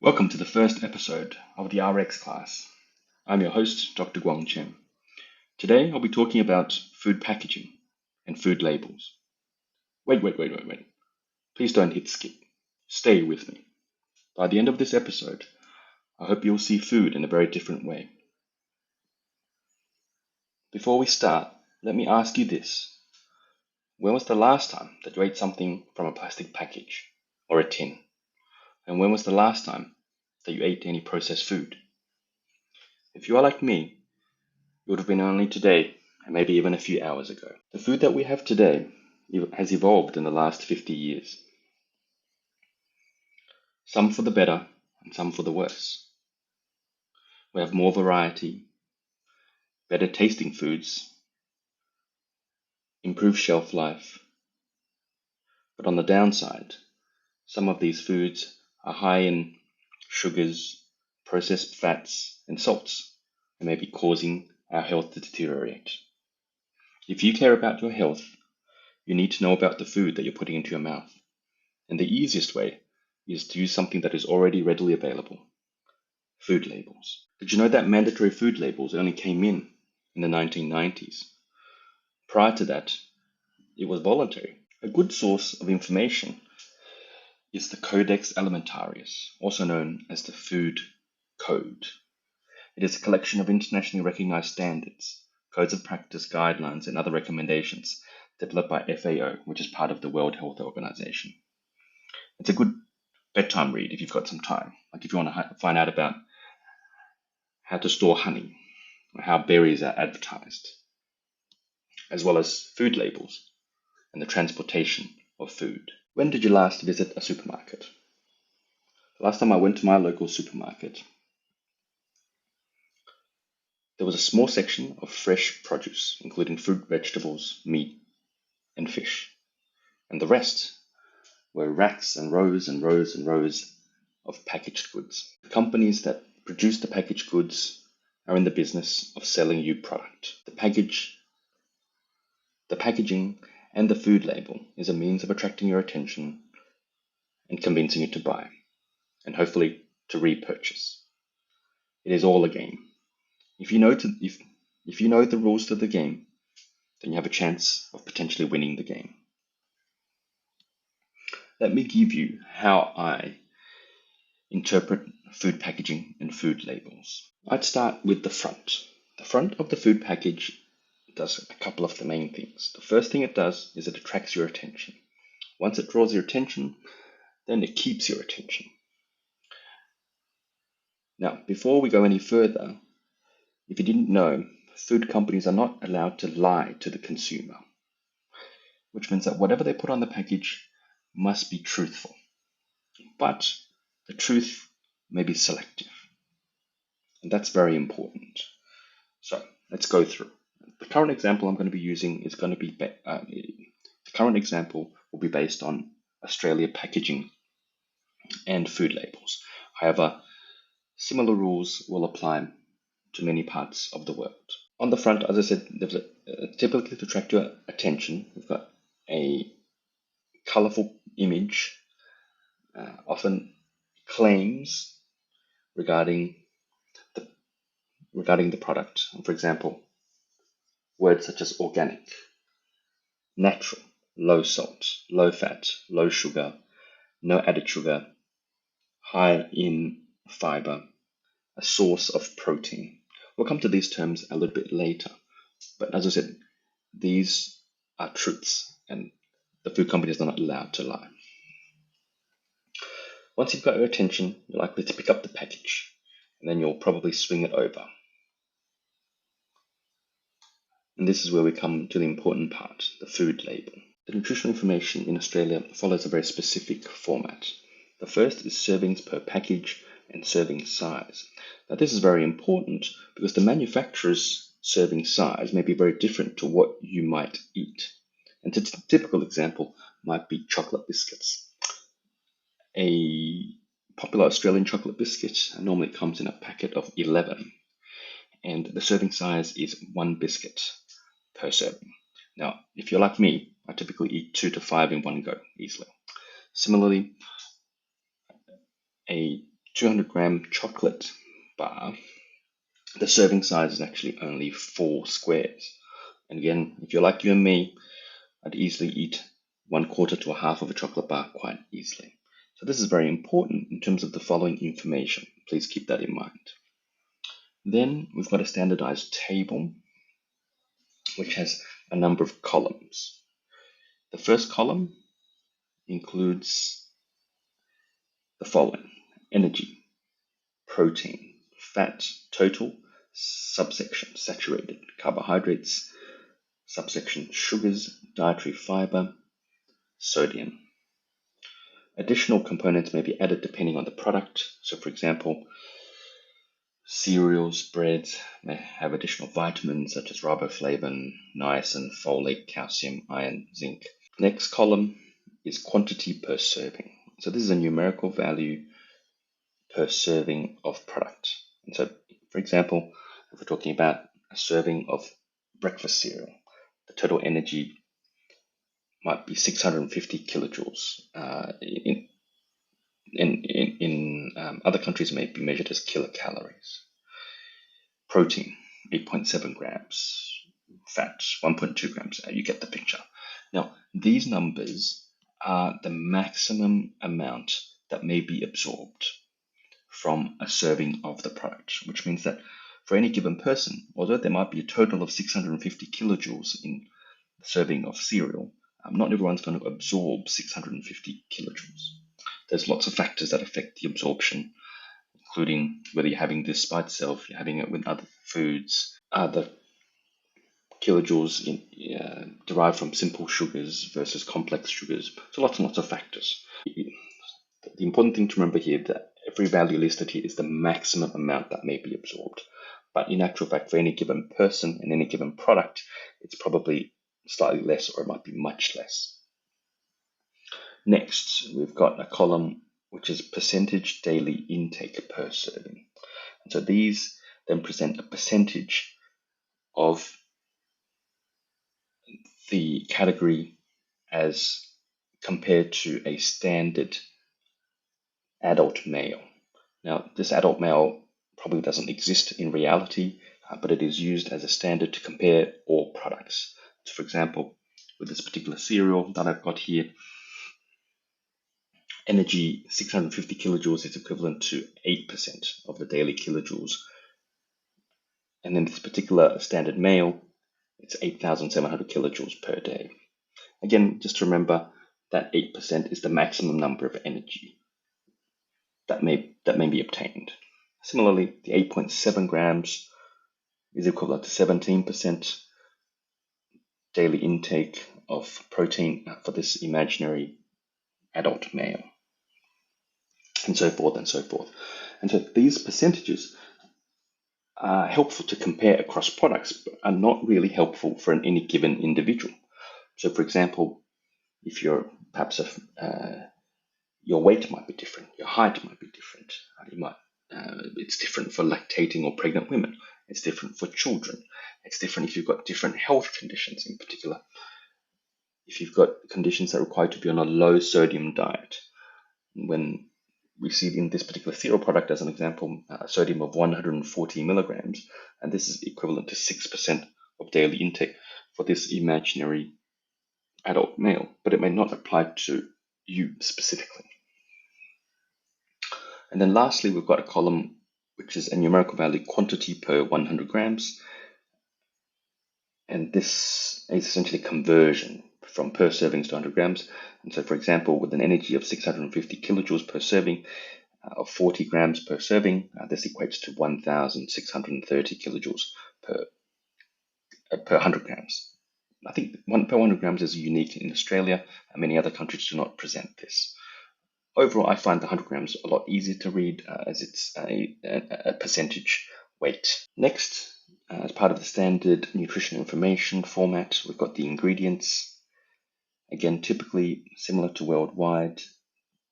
Welcome to the first episode of the RX class. I'm your host, Dr. Guang Chen. Today I'll be talking about food packaging and food labels. Wait. Please don't hit skip. Stay with me. By the end of this episode, I hope you'll see food in a very different way. Before we start, let me ask you this. When was the last time that you ate something from a plastic package or a tin? And when was the last time that you ate any processed food? If you are like me, it would have been only today, and maybe even a few hours ago. The food that we have today has evolved in the last 50 years. Some for the better, and some for the worse. We have more variety, better tasting foods, improved shelf life. But on the downside, some of these foods are high in sugars, processed fats, and salts, and may be causing our health to deteriorate. If you care about your health, you need to know about the food that you're putting into your mouth. And the easiest way is to use something that is already readily available. Food labels. Did you know that mandatory food labels only came in the 1990s? Prior to that, it was voluntary. A good source of information is the Codex Alimentarius, also known as the Food Code. It is a collection of internationally recognized standards, codes of practice, guidelines, and other recommendations developed by FAO, which is part of the World Health Organization. It's a good bedtime read if you've got some time. Like if you want to find out about how to store honey, or how berries are advertised, as well as food labels and the transportation of food. When did you last visit a supermarket? Last time I went to my local supermarket, there was a small section of fresh produce, including fruit, vegetables, meat, and fish. And the rest were racks and rows and rows and rows of packaged goods. The companies that produce the packaged goods are in the business of selling you product. The packaging, and the food label is a means of attracting your attention and convincing you to buy, and hopefully to repurchase. It is all a game. If you know the rules to the game, then you have a chance of potentially winning the game. Let me give you how I interpret food packaging and food labels. I'd start with the front. The front of the food package does a couple of the main things. The first thing it does is it attracts your attention. Once it draws your attention, then it keeps your attention. Now, before we go any further, if you didn't know, food companies are not allowed to lie to the consumer, which means that whatever they put on the package must be truthful. But the truth may be selective, and that's very important. So let's go through. The current example I'm going to be using is going to be the current example will be based on Australia packaging and food labels. However, similar rules will apply to many parts of the world. On the front, as I said, there's typically to attract your attention. We've got a colorful image, often claims regarding the product. For example, words such as organic, natural, low salt, low fat, low sugar, no added sugar, high in fiber, a source of protein. We'll come to these terms a little bit later. But as I said, these are truths, and the food companies are not allowed to lie. Once you've got your attention, you're likely to pick up the package, and then you'll probably swing it over. And this is where we come to the important part, the food label. The nutritional information in Australia follows a very specific format. The first is servings per package and serving size. Now this is very important because the manufacturer's serving size may be very different to what you might eat. And a typical example might be chocolate biscuits. A popular Australian chocolate biscuit normally comes in a packet of 11, and the serving size is 1 biscuit per serving. Now, if you're like me, I typically eat 2 to 5 in one go easily. Similarly, a 200-gram chocolate bar, the serving size is actually only 4 squares. And again, if you're like you and me, I'd easily eat 1/4 to a half of a chocolate bar quite easily. So this is very important in terms of the following information. Please keep that in mind. Then we've got a standardized table which has a number of columns. The first column includes the following: energy, protein, fat, total, subsection saturated, carbohydrates, subsection sugars, dietary fiber, sodium. Additional components may be added depending on the product. So for example, cereals, breads may have additional vitamins such as riboflavin, niacin, folate, calcium, iron, zinc. Next column is quantity per serving. So this is a numerical value per serving of product. And so, for example, if we're talking about a serving of breakfast cereal, the total energy might be 650 kilojoules. In other countries, may be measured as kilocalories. Protein, 8.7 grams. Fat, 1.2 grams. You get the picture. Now, these numbers are the maximum amount that may be absorbed from a serving of the product, which means that for any given person, although there might be a total of 650 kilojoules in the serving of cereal, not everyone's going to absorb 650 kilojoules. There's lots of factors that affect the absorption, including whether you're having this by itself, you're having it with other foods, the kilojoules derived from simple sugars versus complex sugars. So lots and lots of factors. The important thing to remember here is that every value listed here is the maximum amount that may be absorbed. But in actual fact, for any given person and any given product, it's probably slightly less, or it might be much less. Next, we've got a column which is percentage daily intake per serving. And so these then present a percentage of the category as compared to a standard adult male. Now, this adult male probably doesn't exist in reality, but it is used as a standard to compare all products. So for example, with this particular cereal that I've got here, energy 650 kilojoules is equivalent to 8% of the daily kilojoules. And then this particular standard male, it's 8,700 kilojoules per day. Again, just remember that 8% is the maximum number of energy that may be obtained. Similarly, the 8.7 grams is equivalent to 17% daily intake of protein for this imaginary adult male, and so forth and so forth. And so these percentages are helpful to compare across products, but are not really helpful for any given individual. So for example, if you're perhaps your weight might be different, your height might be different. It's different for lactating or pregnant women. It's different for children. It's different if you've got different health conditions, in particular. If you've got conditions that require to be on a low sodium diet, when we see in this particular cereal product, as an example, a sodium of 140 milligrams, and this is equivalent to 6% of daily intake for this imaginary adult male, but it may not apply to you specifically. And then lastly, we've got a column which is a numerical value quantity per 100 grams. And this is essentially conversion from per servings to 100 grams. And so, for example, with an energy of 650 kilojoules per serving of 40 grams per serving, this equates to 1,630 kilojoules per 100 grams. I think per 100 grams is unique in Australia, and many other countries do not present this. Overall, I find the 100 grams a lot easier to read as it's a percentage weight. Next, as part of the standard nutrition information format, we've got the ingredients. Again, typically similar to worldwide,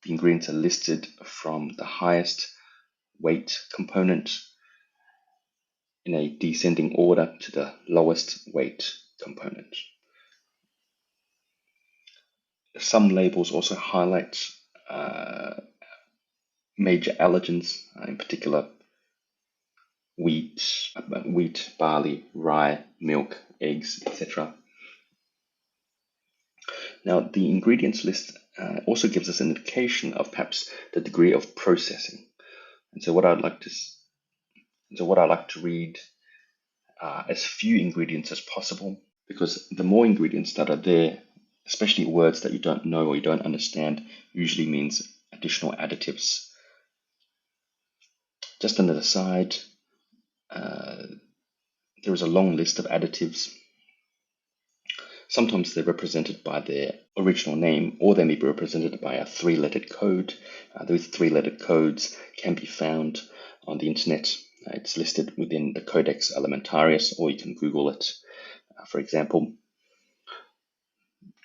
the ingredients are listed from the highest weight component in a descending order to the lowest weight component. Some labels also highlight major allergens, in particular wheat, barley, rye, milk, eggs, etc. Now, the ingredients list also gives us an indication of perhaps the degree of processing. And so what I'd like to read as few ingredients as possible, because the more ingredients that are there, especially words that you don't know or you don't understand, usually means additional additives. Just on the side, there is a long list of additives. Sometimes they're represented by their original name, or they may be represented by a three-lettered code. Those three-lettered codes can be found on the internet. It's listed within the Codex Alimentarius, or you can Google it. For example,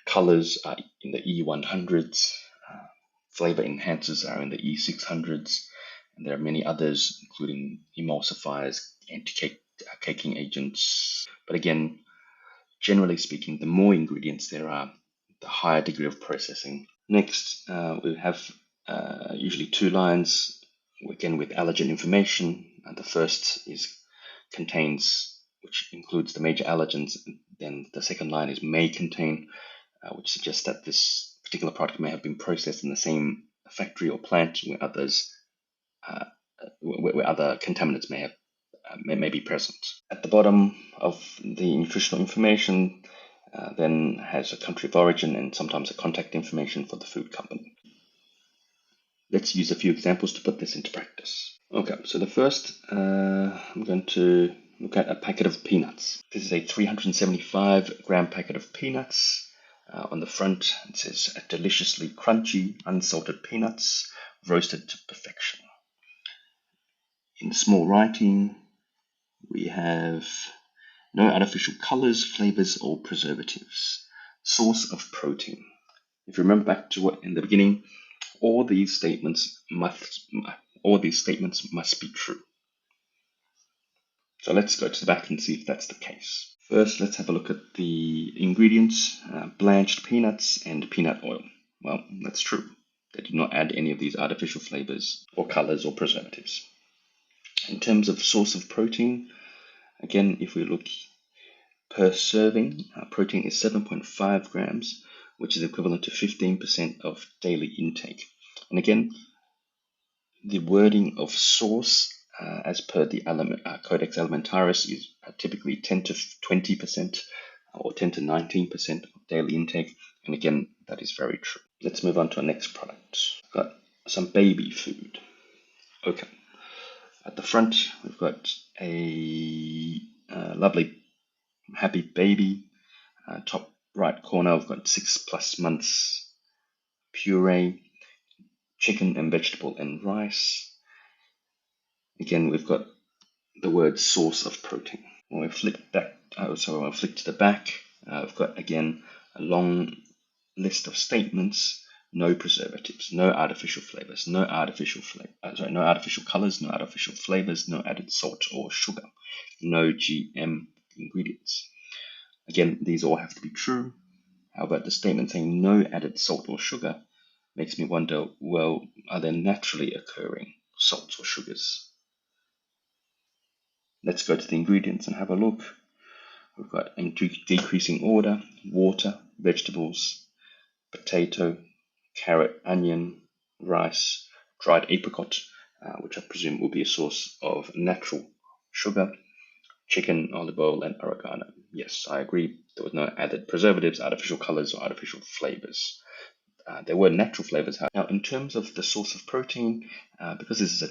colors are in the E100s, flavor enhancers are in the E600s, and there are many others, including emulsifiers, anti-caking agents. But again, generally speaking, the more ingredients there are, the higher degree of processing. Next, we have usually two lines, again with allergen information. The first contains, which includes the major allergens. Then the second line is may contain, which suggests that this particular product may have been processed in the same factory or plant where other contaminants may be present. At the bottom of the nutritional information then has a country of origin and sometimes a contact information for the food company. Let's use a few examples to put this into practice. Okay, so the first, I'm going to look at a packet of peanuts. This is a 375 gram packet of peanuts. On the front, it says deliciously crunchy, unsalted peanuts, roasted to perfection. In small writing, we have no artificial colors, flavors, or preservatives. Source of protein. If you remember back to what in the beginning, all these statements must be true. So let's go to the back and see if that's the case. First, let's have a look at the ingredients: blanched peanuts and peanut oil. Well, that's true. They did not add any of these artificial flavors or colors or preservatives. In terms of source of protein, again, if we look per serving, protein is 7.5 grams, which is equivalent to 15% of daily intake. And again, the wording of source, as per the Codex Alimentarius, is typically 10 to 20% or 10 to 19% of daily intake. And again, that is very true. Let's move on to our next product. We've got some baby food. Okay. At the front, we've got a lovely happy baby. Top right corner, we've got 6+ months puree, chicken and vegetable and rice. Again, we've got the word source of protein. When we flick to the back, we've got again a long list of statements. No preservatives, no artificial flavors, no artificial colors, no artificial flavors, no added salt or sugar, no GM ingredients. Again, these all have to be true. However, the statement saying no added salt or sugar makes me wonder, well, are there naturally occurring salts or sugars? Let's go to the ingredients and have a look. We've got, in decreasing order, water, vegetables, potato, carrot, onion, rice, dried apricot, which I presume will be a source of natural sugar, chicken, olive oil, and oregano. Yes, I agree. There was no added preservatives, artificial colors, or artificial flavors. There were natural flavors. Now, in terms of the source of protein, because this is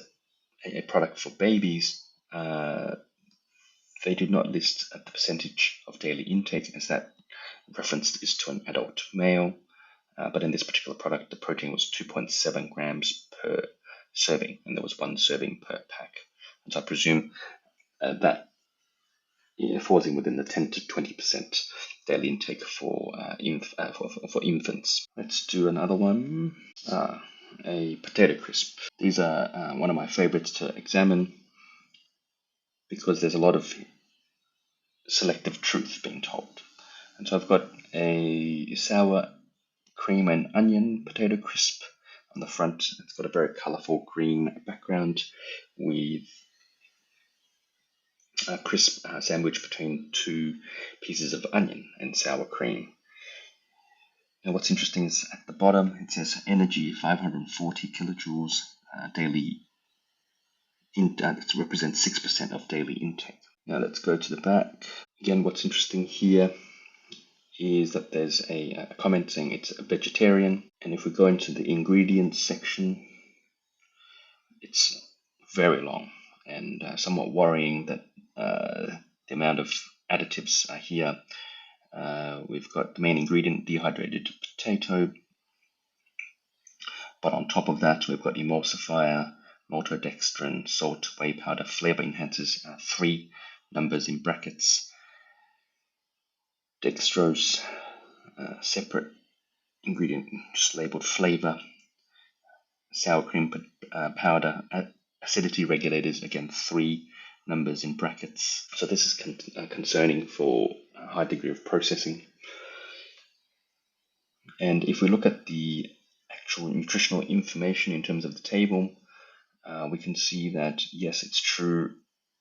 a product for babies, they did not list the percentage of daily intake, as that reference is to an adult male. But in this particular product, the protein was 2.7 grams per serving, and there was 1 serving per pack. And so I presume that falls in within the 10 to 20% daily intake for infants. Let's do another one. A potato crisp. These are one of my favorites to examine because there's a lot of selective truth being told. And so I've got a sour cream and onion potato crisp. On the front, it's got a very colorful green background with a crisp sandwich between two pieces of onion and sour cream. Now, what's interesting is at the bottom it says energy 540 kilojoules daily. It represents 6% of daily intake. Now let's go to the back. Again, what's interesting here is that there's a comment saying it's a vegetarian, and if we go into the ingredients section, it's very long and somewhat worrying that the amount of additives are here. We've got the main ingredient, dehydrated potato, but on top of that we've got emulsifier, maltodextrin, salt, whey powder, flavor enhancers, 3 numbers in brackets, dextrose, separate ingredient just labeled flavor, sour cream powder, acidity regulators, again 3 numbers in brackets. So this is concerning for a high degree of processing. And if we look at the actual nutritional information in terms of the table, we can see that yes, it's true.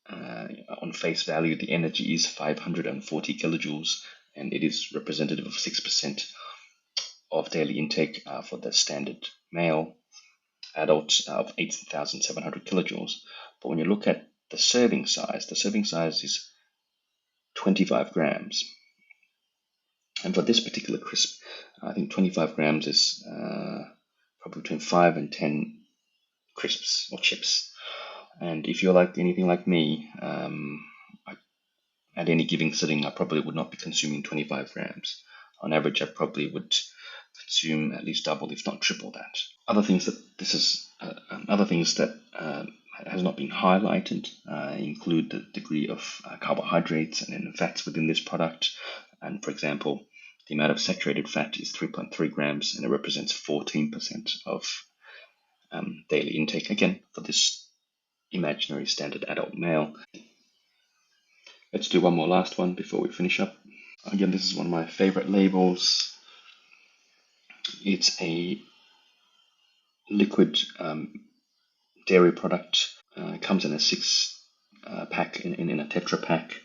On face value, the energy is 540 kilojoules, and it is representative of 6% of daily intake for the standard male adult of 8,700 kilojoules. But when you look at the serving size is 25 grams. And for this particular crisp, I think 25 grams is probably between 5 and 10 crisps or chips. And if you're like anything like me, at any given sitting, I probably would not be consuming 25 grams. On average, I probably would consume at least double, if not triple that. Other things that has not been highlighted include the degree of carbohydrates and fats within this product. And for example, the amount of saturated fat is 3.3 grams, and it represents 14% of daily intake, again, for this imaginary standard adult male. Let's do one more last one before we finish up. Again, this is one of my favorite labels. It's a liquid dairy product. It comes in a 6-pack in a Tetra pack,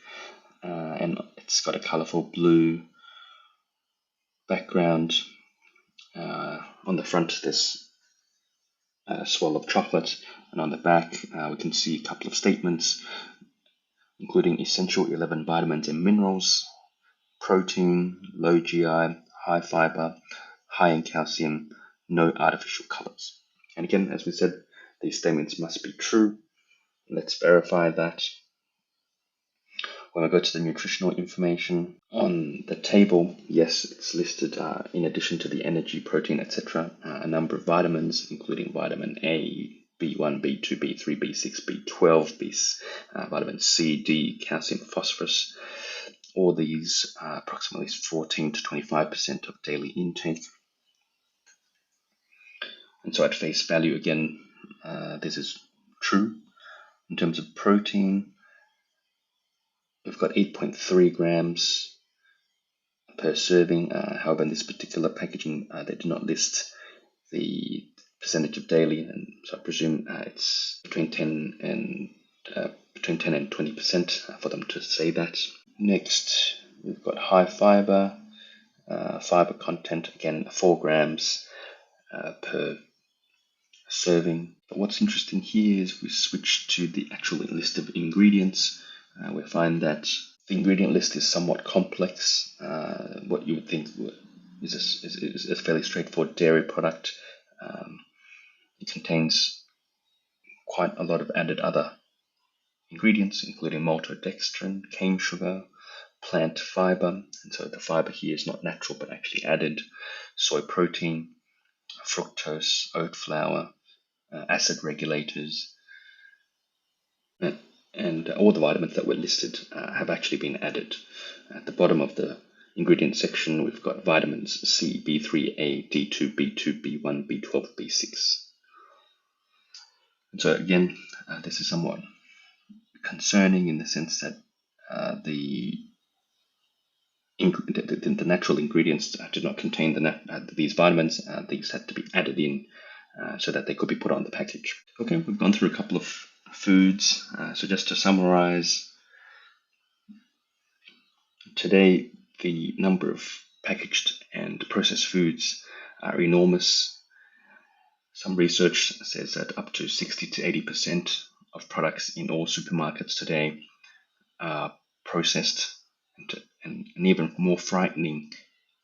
and it's got a colorful blue background. On the front, there's a swirl of chocolate, and on the back, we can see a couple of statements, including essential 11 vitamins and minerals, protein, low GI, high fiber, high in calcium, no artificial colors. And again, as we said, these statements must be true. Let's verify that. When I go to the nutritional information on the table, yes, it's listed in addition to the energy, protein, etc., a number of vitamins, including vitamin A, B1, B2, B3, B6, B12, vitamin C, D, calcium, phosphorus. All these are approximately 14 to 25% of daily intake. And so at face value, again, this is true. In terms of protein, we've got 8.3 grams per serving. However, in this particular packaging, they do not list the percentage of daily, and so I presume it's between 10 and 20% for them to say that. Next, we've got high fiber. Fiber content, again, 4 grams per serving. But what's interesting here is we switch to the actual list of ingredients. We find that the ingredient list is somewhat complex. What you would think is a fairly straightforward dairy product. It contains quite a lot of added other ingredients, including maltodextrin, cane sugar, plant fiber, and so the fiber here is not natural but actually added, soy protein, fructose, oat flour, acid regulators, and all the vitamins that were listed have actually been added. At the bottom of the ingredient section, we've got vitamins C, B3, A, D2, B2, B1, B12, B6. And so again, this is somewhat concerning in the sense that the natural ingredients did not contain these vitamins. These had to be added in so that they could be put on the package. Okay, we've gone through a couple of foods. So just to summarize, today the number of packaged and processed foods are enormous. Some research says that up to 60 to 80% of products in all supermarkets today are processed, and an even more frightening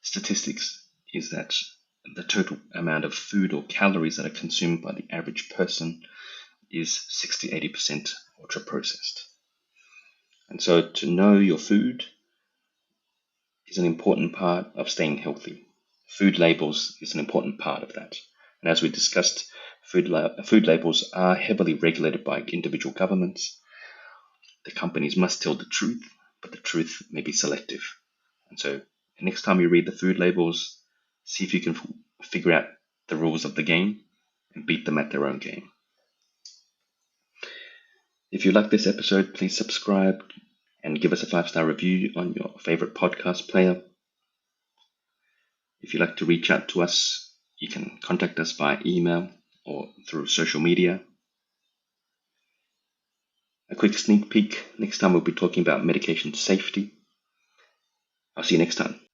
statistics is that the total amount of food or calories that are consumed by the average person is 60-80% ultra processed. And so to know your food is an important part of staying healthy. Food labels is an important part of that. And as we discussed, food labels are heavily regulated by individual governments. The companies must tell the truth, but the truth may be selective. And so next time you read the food labels, see if you can figure out the rules of the game and beat them at their own game. If you like this episode, please subscribe and give us a 5-star review on your favorite podcast player. If you'd like to reach out to us, you can contact us via email or through social media. A quick sneak peek, next time we'll be talking about medication safety. I'll see you next time.